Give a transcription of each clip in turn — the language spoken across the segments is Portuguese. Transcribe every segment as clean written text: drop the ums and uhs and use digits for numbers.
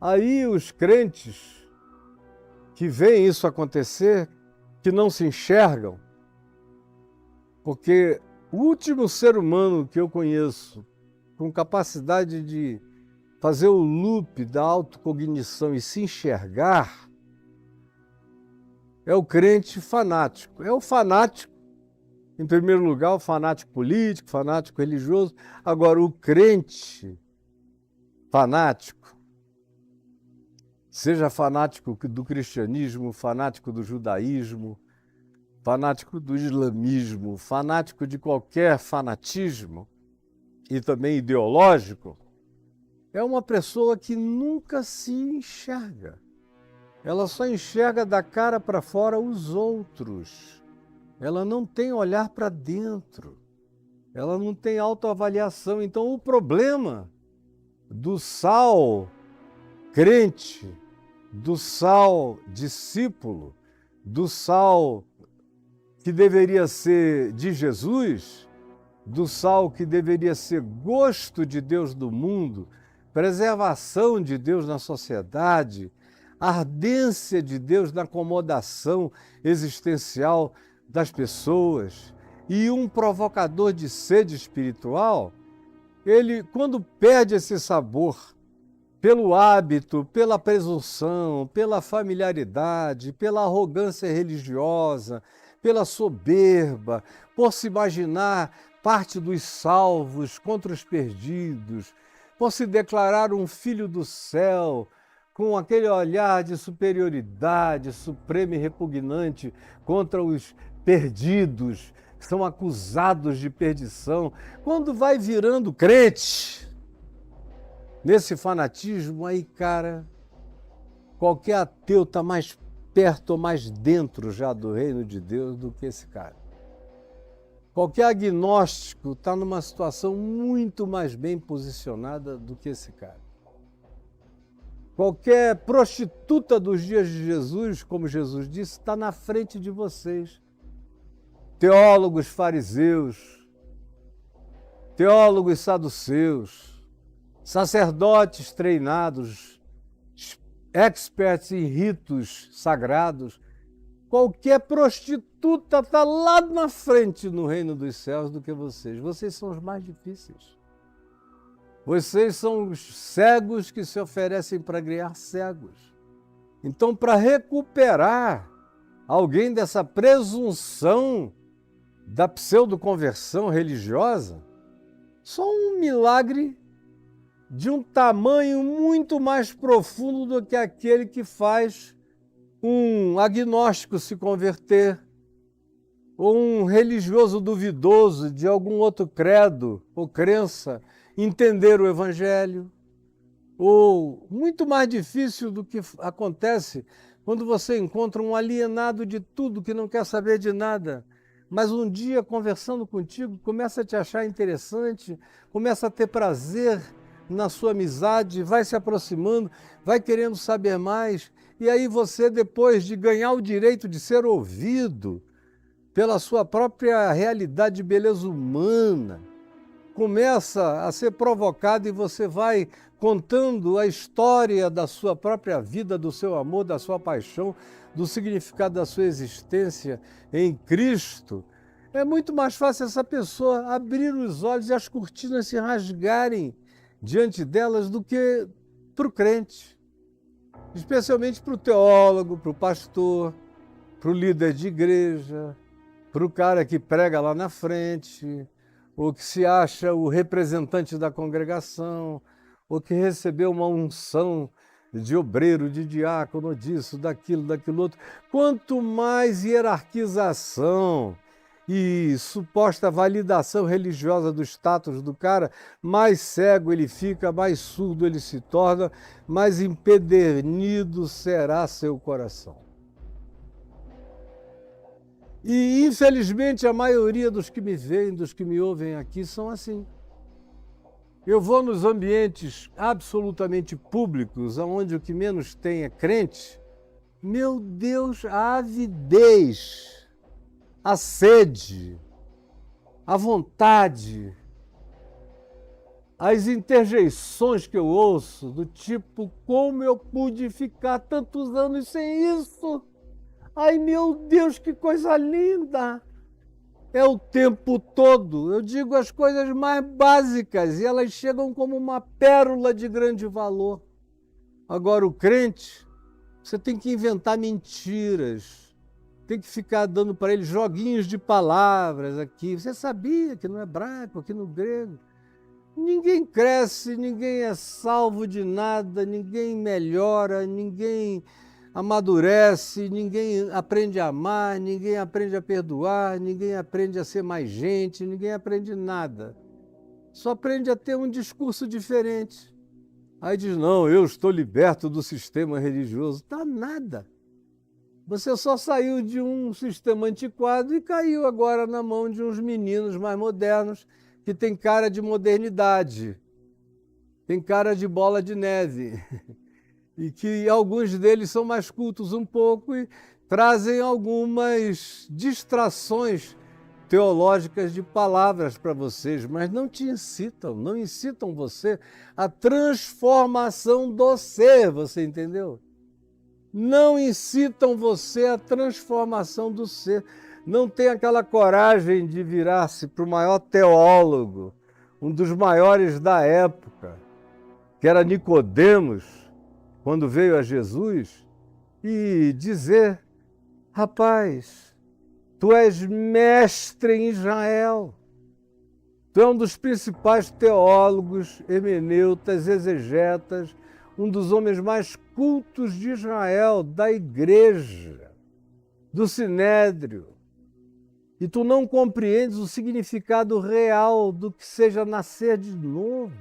Aí os crentes que veem isso acontecer, que não se enxergam, porque o último ser humano que eu conheço com capacidade de fazer o loop da autocognição e se enxergar é o crente fanático. É o fanático, em primeiro lugar, o fanático político, fanático religioso. Agora, o crente fanático, seja fanático do cristianismo, fanático do judaísmo, fanático do islamismo, fanático de qualquer fanatismo e também ideológico, é uma pessoa que nunca se enxerga. Ela só enxerga da cara para fora os outros. Ela não tem olhar para dentro. Ela não tem autoavaliação. Então, o problema do sal crente, do sal discípulo, do sal que deveria ser de Jesus, do sal que deveria ser gosto de Deus do mundo, preservação de Deus na sociedade, ardência de Deus na acomodação existencial das pessoas e um provocador de sede espiritual, ele, quando perde esse sabor pelo hábito, pela presunção, pela familiaridade, pela arrogância religiosa, pela soberba, por se imaginar parte dos salvos contra os perdidos, por se declarar um filho do céu, com aquele olhar de superioridade suprema e repugnante contra os perdidos, que são acusados de perdição. Quando vai virando crente, nesse fanatismo, aí, cara, qualquer ateu está mais perto ou mais dentro já do reino de Deus do que esse cara. Qualquer agnóstico está numa situação muito mais bem posicionada do que esse cara. Qualquer prostituta dos dias de Jesus, como Jesus disse, está na frente de vocês. Teólogos fariseus, teólogos saduceus, sacerdotes treinados, experts em ritos sagrados, qualquer prostituta está lá na frente no reino dos céus do que vocês. Vocês são os mais difíceis. Vocês são os cegos que se oferecem para criar cegos. Então, para recuperar alguém dessa presunção da pseudo-conversão religiosa, só um milagre de um tamanho muito mais profundo do que aquele que faz um agnóstico se converter, ou um religioso duvidoso de algum outro credo ou crença entender o Evangelho, ou muito mais difícil do que acontece quando você encontra um alienado de tudo que não quer saber de nada, mas um dia conversando contigo começa a te achar interessante, começa a ter prazer na sua amizade, vai se aproximando, vai querendo saber mais, e aí você, depois de ganhar o direito de ser ouvido pela sua própria realidade de beleza humana, começa a ser provocado e você vai contando a história da sua própria vida, do seu amor, da sua paixão, do significado da sua existência em Cristo. É muito mais fácil essa pessoa abrir os olhos e as cortinas se rasgarem diante delas do que para o crente, especialmente para o teólogo, para o pastor, para o líder de igreja, para o cara que prega lá na frente, ou que se acha o representante da congregação, ou que recebeu uma unção de obreiro, de diácono, disso, daquilo outro. Quanto mais hierarquização e suposta validação religiosa do status do cara, mais cego ele fica, mais surdo ele se torna, mais empedernido será seu coração. E, infelizmente, a maioria dos que me veem, dos que me ouvem aqui, são assim. Eu vou nos ambientes absolutamente públicos, onde o que menos tem é crente. Meu Deus, a avidez, a sede, a vontade, as interjeições que eu ouço, do tipo, como eu pude ficar tantos anos sem isso? Ai, meu Deus, que coisa linda! É o tempo todo. Eu digo as coisas mais básicas e elas chegam como uma pérola de grande valor. Agora, o crente, você tem que inventar mentiras, tem que ficar dando para ele joguinhos de palavras aqui. Você sabia que no hebraico, aqui no grego, ninguém cresce, ninguém é salvo de nada, ninguém melhora, ninguém amadurece, ninguém aprende a amar, ninguém aprende a perdoar, ninguém aprende a ser mais gente, ninguém aprende nada. Só aprende a ter um discurso diferente. Aí diz, não, eu estou liberto do sistema religioso. Tá nada. Você só saiu de um sistema antiquado e caiu agora na mão de uns meninos mais modernos que tem cara de modernidade, tem cara de bola de neve, e que alguns deles são mais cultos um pouco e trazem algumas distrações teológicas de palavras para vocês, mas não te incitam, não incitam você à transformação do ser, você entendeu? Não incitam você à transformação do ser. Não tem aquela coragem de virar-se para o maior teólogo, um dos maiores da época, que era Nicodemos, quando veio a Jesus, e dizer, rapaz, tu és mestre em Israel, tu és um dos principais teólogos, hermeneutas, exegetas, um dos homens mais cultos de Israel, da igreja, do sinédrio, e tu não compreendes o significado real do que seja nascer de novo.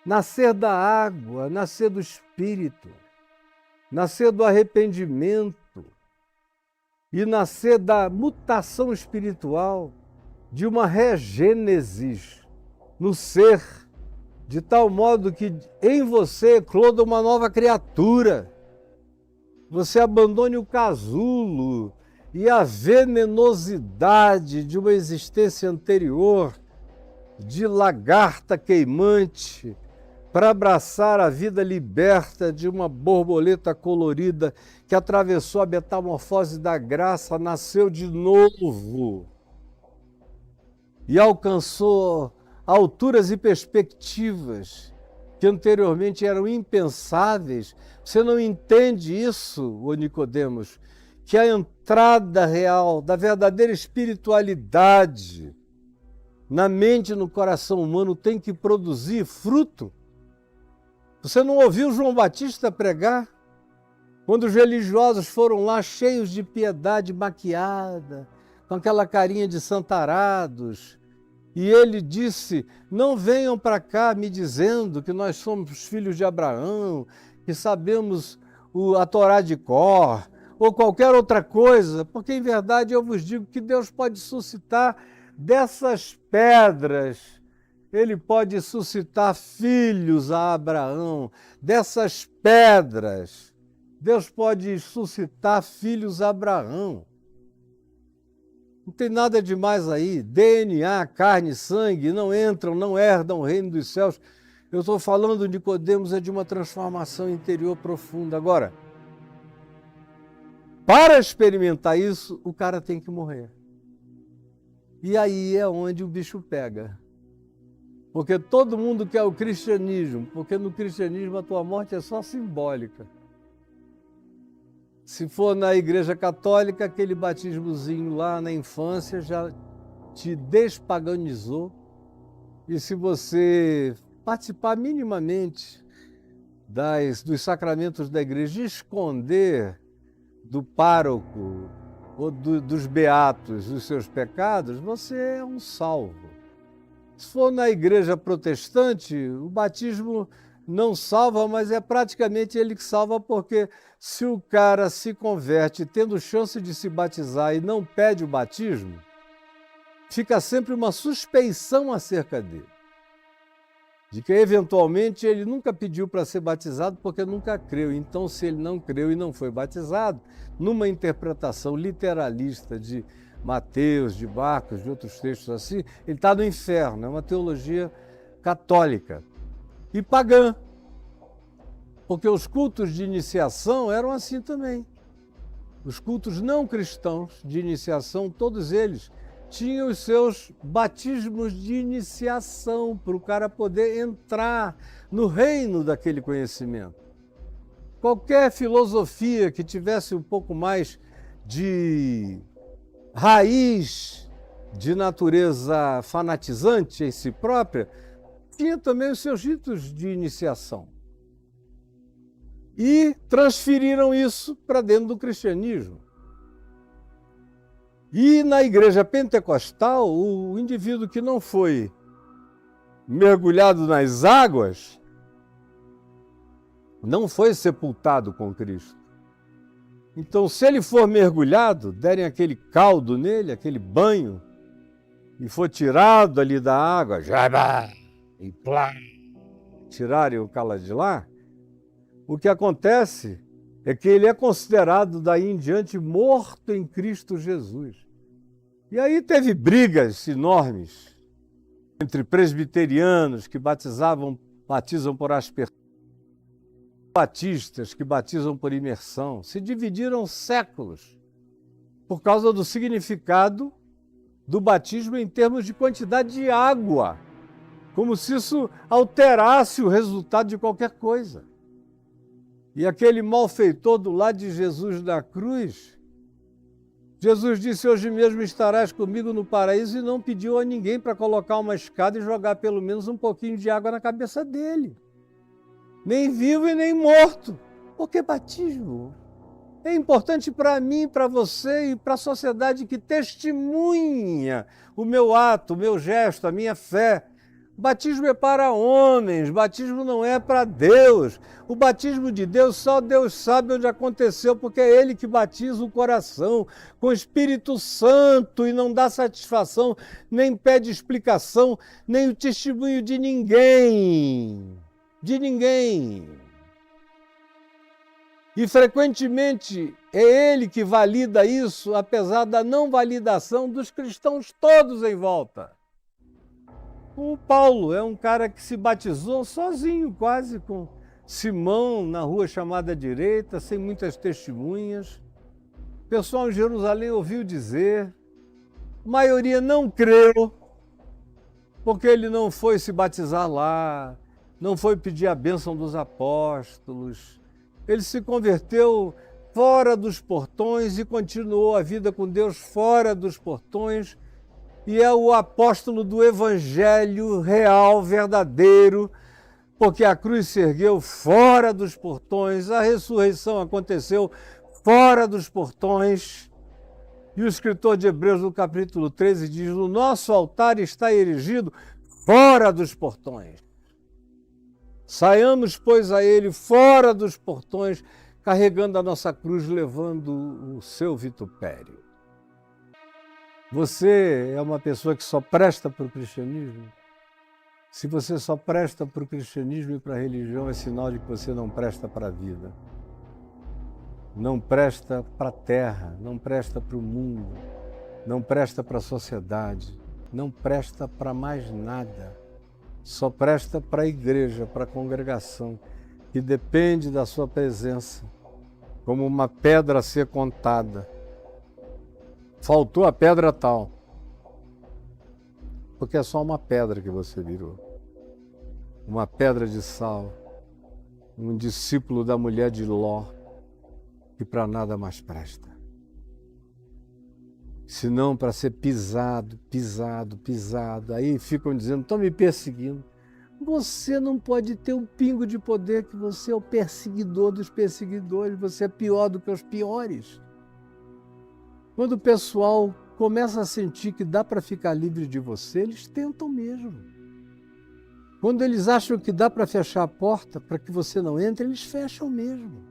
Nascer da água, nascer do Espírito, nascer do arrependimento e nascer da mutação espiritual, de uma regênesis no ser, de tal modo que em você ecloda uma nova criatura. Você abandone o casulo e a venenosidade de uma existência anterior, de lagarta queimante, para abraçar a vida liberta de uma borboleta colorida que atravessou a metamorfose da graça, nasceu de novo e alcançou alturas e perspectivas que anteriormente eram impensáveis. Você não entende isso, ô Nicodemos, que a entrada real da verdadeira espiritualidade na mente e no coração humano tem que produzir fruto. Você não ouviu João Batista pregar? Quando os religiosos foram lá cheios de piedade maquiada, com aquela carinha de santarados, e ele disse, não venham para cá me dizendo que nós somos filhos de Abraão, que sabemos a Torá de cor, ou qualquer outra coisa, porque em verdade eu vos digo que Deus pode suscitar dessas pedras, Ele pode suscitar filhos a Abraão, dessas pedras, Deus pode suscitar filhos a Abraão. Não tem nada demais aí. DNA, carne, sangue não entram, não herdam o reino dos céus. Eu estou falando, Nicodemos, é de uma transformação interior profunda. Agora, para experimentar isso, o cara tem que morrer. E aí é onde o bicho pega. Porque todo mundo quer o cristianismo, porque no cristianismo a tua morte é só simbólica. Se for na Igreja Católica, aquele batismozinho lá na infância já te despaganizou. E se você participar minimamente dos sacramentos da igreja, esconder do pároco ou dos beatos os seus pecados, você é um salvo. Se for na igreja protestante, o batismo não salva, mas é praticamente ele que salva, porque se o cara se converte tendo chance de se batizar e não pede o batismo, fica sempre uma suspeição acerca dele, de que eventualmente ele nunca pediu para ser batizado porque nunca creu. Então, se ele não creu e não foi batizado, numa interpretação literalista Mateus, de Marcos, de outros textos assim, ele está no inferno. É uma teologia católica e pagã, porque os cultos de iniciação eram assim também. Os cultos não cristãos de iniciação, todos eles tinham os seus batismos de iniciação para o cara poder entrar no reino daquele conhecimento. Qualquer filosofia que tivesse um pouco mais de raiz de natureza fanatizante em si própria, tinha também os seus ritos de iniciação. E transferiram isso para dentro do cristianismo. E na igreja pentecostal, o indivíduo que não foi mergulhado nas águas não foi sepultado com Cristo. Então, se ele for mergulhado, derem aquele caldo nele, aquele banho, e for tirado ali da água, e plá, tirarem o cara de lá, o que acontece é que ele é considerado daí em diante morto em Cristo Jesus. E aí teve brigas enormes entre presbiterianos que batizam por aspersão, batistas que batizam por imersão. Se dividiram séculos por causa do significado do batismo em termos de quantidade de água, como se isso alterasse o resultado de qualquer coisa. E aquele malfeitor do lado de Jesus na cruz, Jesus disse: hoje mesmo estarás comigo no paraíso, e não pediu a ninguém para colocar uma escada e jogar pelo menos um pouquinho de água na cabeça dele. Nem vivo e nem morto. Porque batismo é importante para mim, para você e para a sociedade que testemunha o meu ato, o meu gesto, a minha fé. Batismo é para homens, batismo não é para Deus. O batismo de Deus, só Deus sabe onde aconteceu, porque é Ele que batiza o coração com o Espírito Santo e não dá satisfação, nem pede explicação, nem o testemunho de ninguém. De ninguém. E frequentemente é Ele que valida isso, apesar da não validação dos cristãos todos em volta. O Paulo é um cara que se batizou sozinho, quase, com Simão na rua chamada Direita, sem muitas testemunhas. O pessoal em Jerusalém ouviu dizer, a maioria não creu, porque ele não foi se batizar lá, não foi pedir a bênção dos apóstolos. Ele se converteu fora dos portões e continuou a vida com Deus fora dos portões. E é o apóstolo do evangelho real, verdadeiro, porque a cruz se ergueu fora dos portões, a ressurreição aconteceu fora dos portões. E o escritor de Hebreus, no capítulo 13, diz: o nosso altar está erigido fora dos portões. Saiamos, pois, a ele fora dos portões, carregando a nossa cruz, levando o seu vitupério. Você é uma pessoa que só presta para o cristianismo? Se você só presta para o cristianismo e para a religião, é sinal de que você não presta para a vida. Não presta para a terra, não presta para o mundo, não presta para a sociedade, não presta para mais nada. Só presta para a igreja, para a congregação, que depende da sua presença, como uma pedra a ser contada. Faltou a pedra tal, porque é só uma pedra que você virou. Uma pedra de sal, um discípulo da mulher de Ló, que para nada mais presta. Senão para ser pisado, pisado, pisado. Aí ficam dizendo: estão me perseguindo. Você não pode ter um pingo de poder, que você é o perseguidor dos perseguidores, você é pior do que os piores. Quando o pessoal começa a sentir que dá para ficar livre de você, eles tentam mesmo. Quando eles acham que dá para fechar a porta para que você não entre, eles fecham mesmo.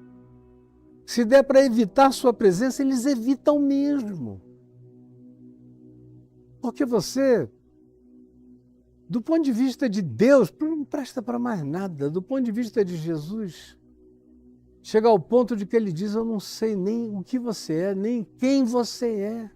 Se der para evitar sua presença, eles evitam mesmo. Porque você, do ponto de vista de Deus, não presta para mais nada. Do ponto de vista de Jesus, chega ao ponto de que ele diz: eu não sei nem o que você é, nem quem você é.